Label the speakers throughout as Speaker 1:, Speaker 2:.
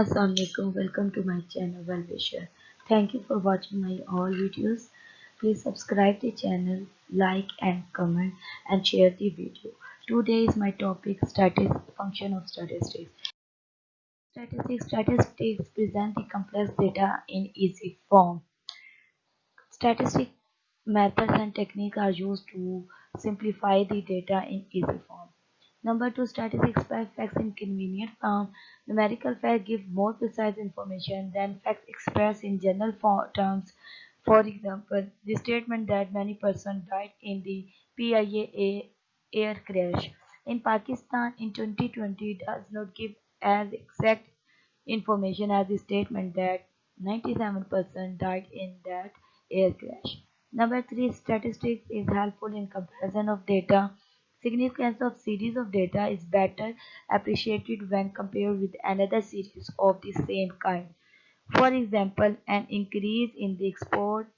Speaker 1: Assalamualaikum. Welcome to my channel Wellwisher. Thank you for watching my all videos. Please subscribe the channel, like and comment and share the video. Today is my topic function of statistics. Statistics present the complex data in easy form. Statistic methods and techniques are used to simplify the data in easy form. Number two, statistics facts in convenient form. Numerical facts give more precise information than facts expressed in general terms. For example, the statement that many persons died in the PIA air crash in Pakistan in 2020 does not give as exact information as the statement that 97% died in that air crash. Number three, statistics is helpful in comparison of data. Significance of series of data is better appreciated when compared with another series of the same kind. For example, an increase in the exports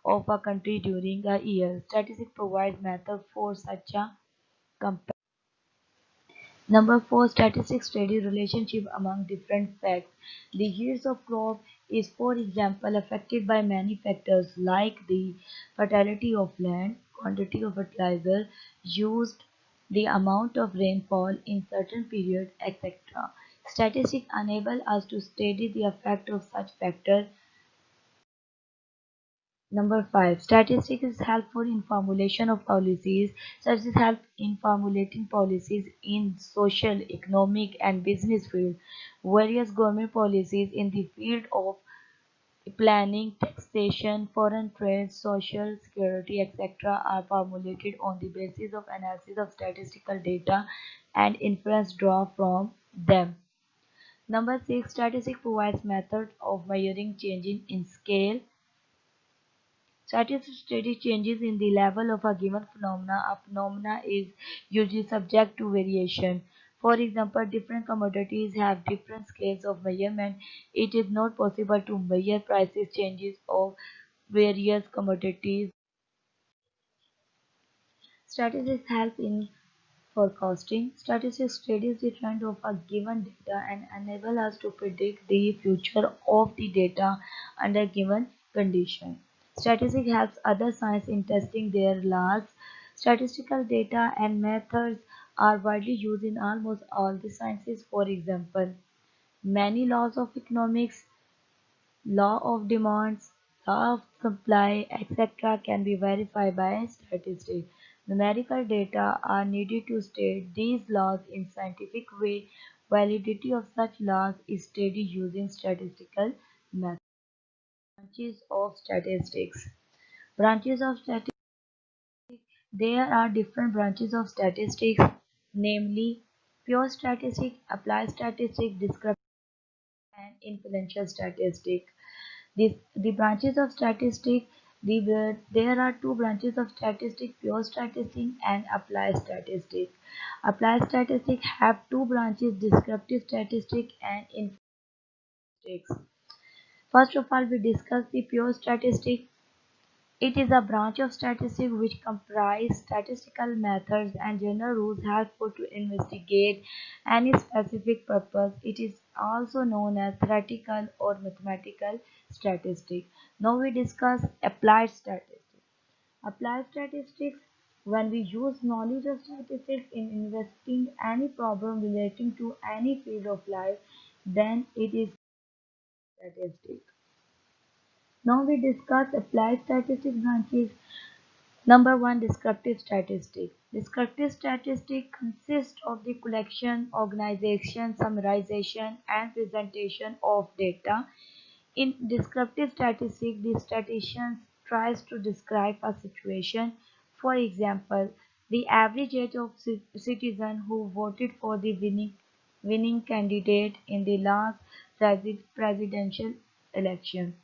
Speaker 1: of a country during a year. Statistics provides method for such a comparison. Number four, statistics study relationship among different facts. The yields of crop is, for example, affected by many factors like the fertility of land, quantity of fertilizer used, the amount of rainfall in certain period, etc. Statistics enable us to study the effect of such factors. Number five, statistics is helpful in formulation of policies. Statistics help in formulating policies in social, economic, and business field. Various government policies in the field of planning, taxation, foreign trade, social security, etc. are formulated on the basis of analysis of statistical data and inference drawn from them. Number six, statistics provides methods of measuring changes in scale. Statistics study changes in the level of a given phenomena. A phenomena is usually subject to variation. For example, different commodities have different scales of measurement. It is not possible to measure prices changes of various commodities. Statistics help in forecasting. Statistics studies the trend of a given data and enable us to predict the future of the data under given condition. Statistics helps other science in testing their laws. Statistical data and methods are widely used in almost all the sciences. For example, many laws of economics, law of demands, law of supply, etc. can be verified by statistics. Numerical data are needed to state these laws in scientific way. Validity of such laws is studied using statistical methods. Branches of statistics. Branches of statistics. There are different branches of statistics, namely pure statistics, applied statistics, descriptive and inferential statistics. The branches of statistics, there are two branches of statistics, pure statistics and applied statistics. Applied statistics have two branches, descriptive statistics and inference statistics. First of all, we discuss the pure statistics. It is a branch of statistics which comprise statistical methods and general rules helpful to investigate any specific purpose. It is also known as theoretical or mathematical statistics. Now we discuss applied statistics. Applied statistics, when we use knowledge of statistics in investigating any problem relating to any field of life, then it is statistics. Now we discuss applied statistics branches. Number one, descriptive statistics. Descriptive statistics consist of the collection, organization, summarization, and presentation of data. In descriptive statistics, the statistician tries to describe a situation. For example, the average age of citizen who voted for the winning candidate in the last presidential election.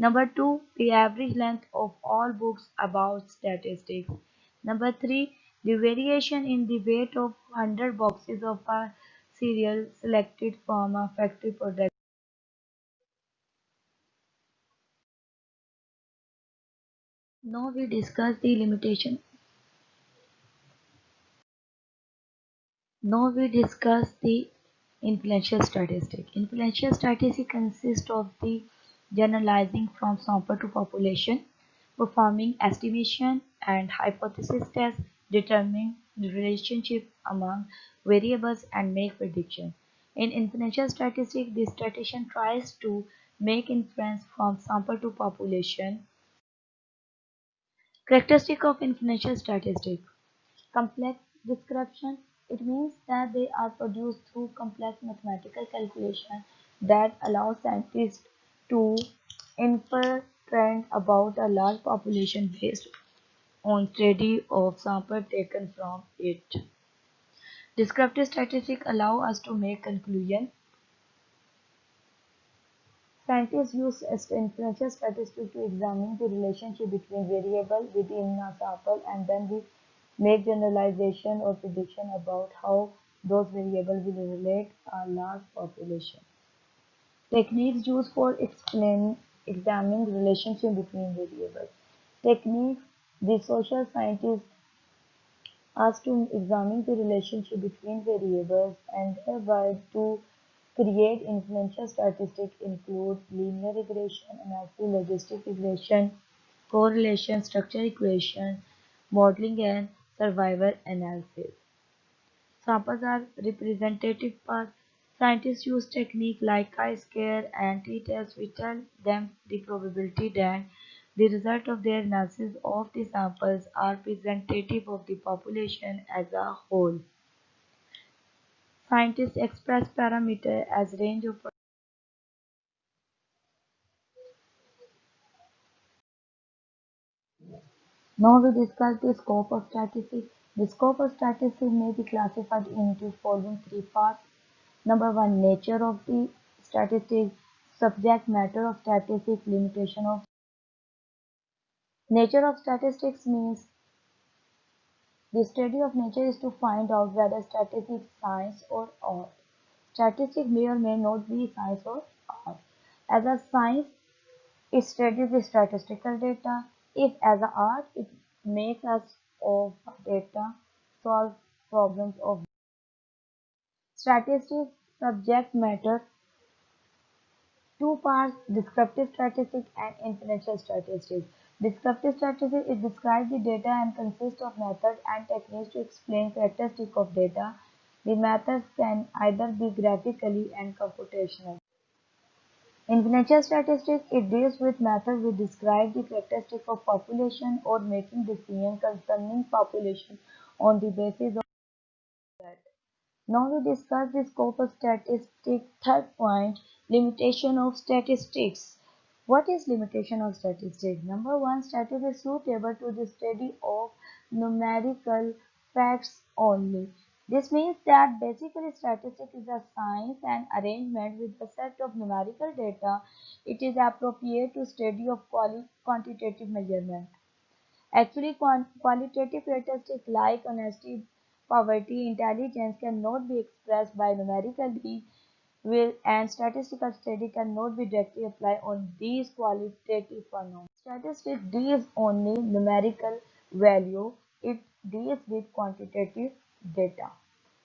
Speaker 1: Number two, the average length of all books about statistics. Number three, the variation in the weight of 100 boxes of a cereal selected from a factory product. Now we discuss the limitation. Now we discuss the Influential statistic. Influential statistic consists of the generalizing from sample to population, performing estimation and hypothesis tests, determining the relationship among variables and make prediction. In influential statistic, the statistician tries to make inference from sample to population. Characteristic of influential statistic. Complex description. It means that they are produced through complex mathematical calculation that allow scientists to infer trend about a large population based on study of sample taken from it. Descriptive statistics allow us to make conclusion. Scientists use inferential statistics to examine the relationship between variables within a sample, and then we make generalization or prediction about how those variables will relate a large population. Techniques used for examining relationship between variables. Techniques. The social scientists asked to examine the relationship between variables and thereby to create influential statistics include linear regression analysis, logistic regression, correlation, structure equation, modeling and survivor analysis. Samples are representative paths. Scientists use techniques like chi-square and t-test which tell them the probability that the result of their analysis of the samples are representative of the population as a whole. Scientists express parameter as range of. Now we discuss the scope of statistics. The scope of statistics may be classified into following three parts. Number one, nature of the statistics, subject matter of statistics, limitation of. Nature of statistics means the study of nature is to find out whether statistics is science or art. Statistics may or may not be science or art. As a science, it studies the statistical data. If as an art, it makes us of data solve problems of statistics subject matter. Two parts: descriptive statistics and inferential statistics. Descriptive statistics it describes the data and consists of methods and techniques to explain characteristics of data. The methods can either be graphically and computational. Inferential statistics it deals with methods which describe the characteristics of population or making decisions concerning population on the basis of that. Now we discuss the scope of statistics. Third point, limitation of statistics. What is limitation of statistics? Number one, statistics is suitable to the study of numerical facts only. This means that basically statistics is a science and arrangement with a set of numerical data. It is appropriate to study of quantitative measurement. Actually, qualitative characteristics like honesty, poverty, intelligence cannot be expressed by numerically, and statistical study cannot be directly applied on these qualitative phenomena. Statistics deals only numerical value, it deals with quantitative data.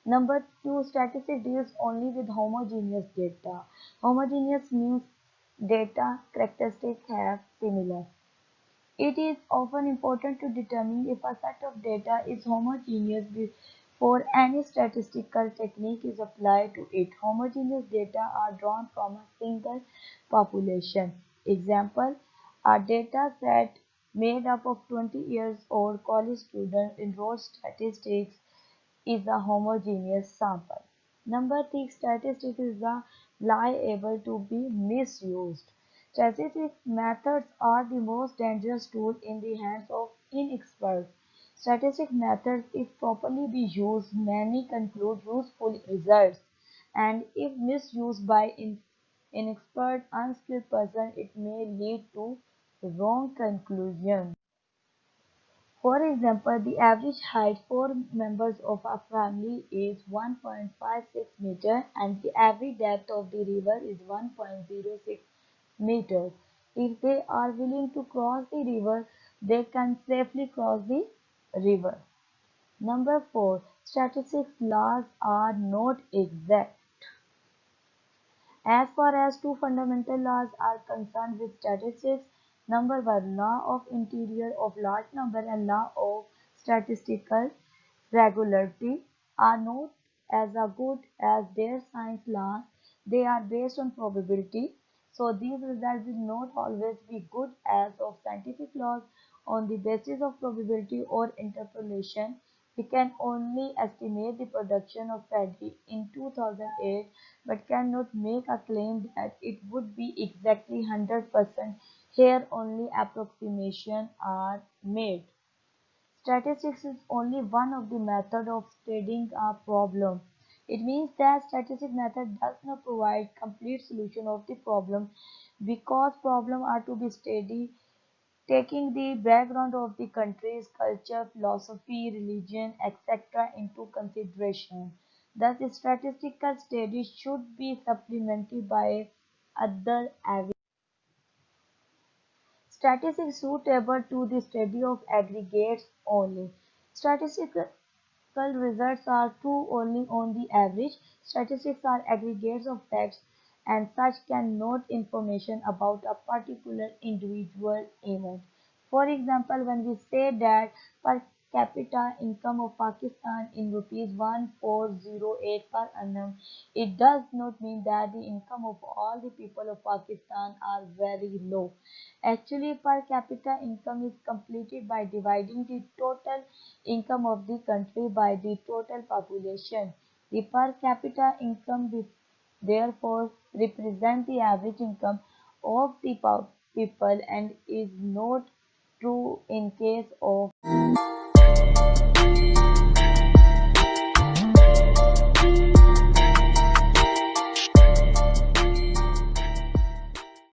Speaker 1: Number two, statistics deals only with homogeneous data. Homogeneous means data characteristics have similar. It is often important to determine if a set of data is homogeneous before any statistical technique is applied to it. Homogeneous data are drawn from a single population. Example, a data set made up of 20 years old college students enrolled statistics is a homogeneous sample. Number three, statistics is liable to be misused. Statistic methods are the most dangerous tool in the hands of inexperts. Statistic methods, if properly be used, many conclude useful results, and if misused by inexpert, unskilled person, it may lead to wrong conclusions. For example, the average height for members of a family is 1.56 meter and the average depth of the river is 1.06 meters. If they are willing to cross the river, they can safely cross the river. Number 4. Statistics laws are not exact. As far as two fundamental laws are concerned with statistics, number one, law of interior of large number and law of statistical regularity are not as good as their science laws. They are based on probability. So these results will not always be good as of scientific laws on the basis of probability or interpolation. We can only estimate the production of paddy in 2008 but cannot make a claim that it would be exactly 100%. Here only approximations are made. Statistics is only one of the methods of studying a problem. It means that statistics method does not provide complete solution of the problem because problems are to be studied taking the background of the country's culture, philosophy, religion, etc. into consideration. Thus, statistical studies should be supplemented by other evidence. Statistics suitable to the study of aggregates only. Statistical results are true only on the average. Statistics are aggregates of facts and such can note information about a particular individual event. For example, when we say that per capita income of Pakistan in rupees 1408 per annum, it does not mean that the income of all the people of Pakistan are very low. Actually, per capita income is completed by dividing the total income of the country by the total population. The per capita income therefore represents the average income of the people and is not true in case of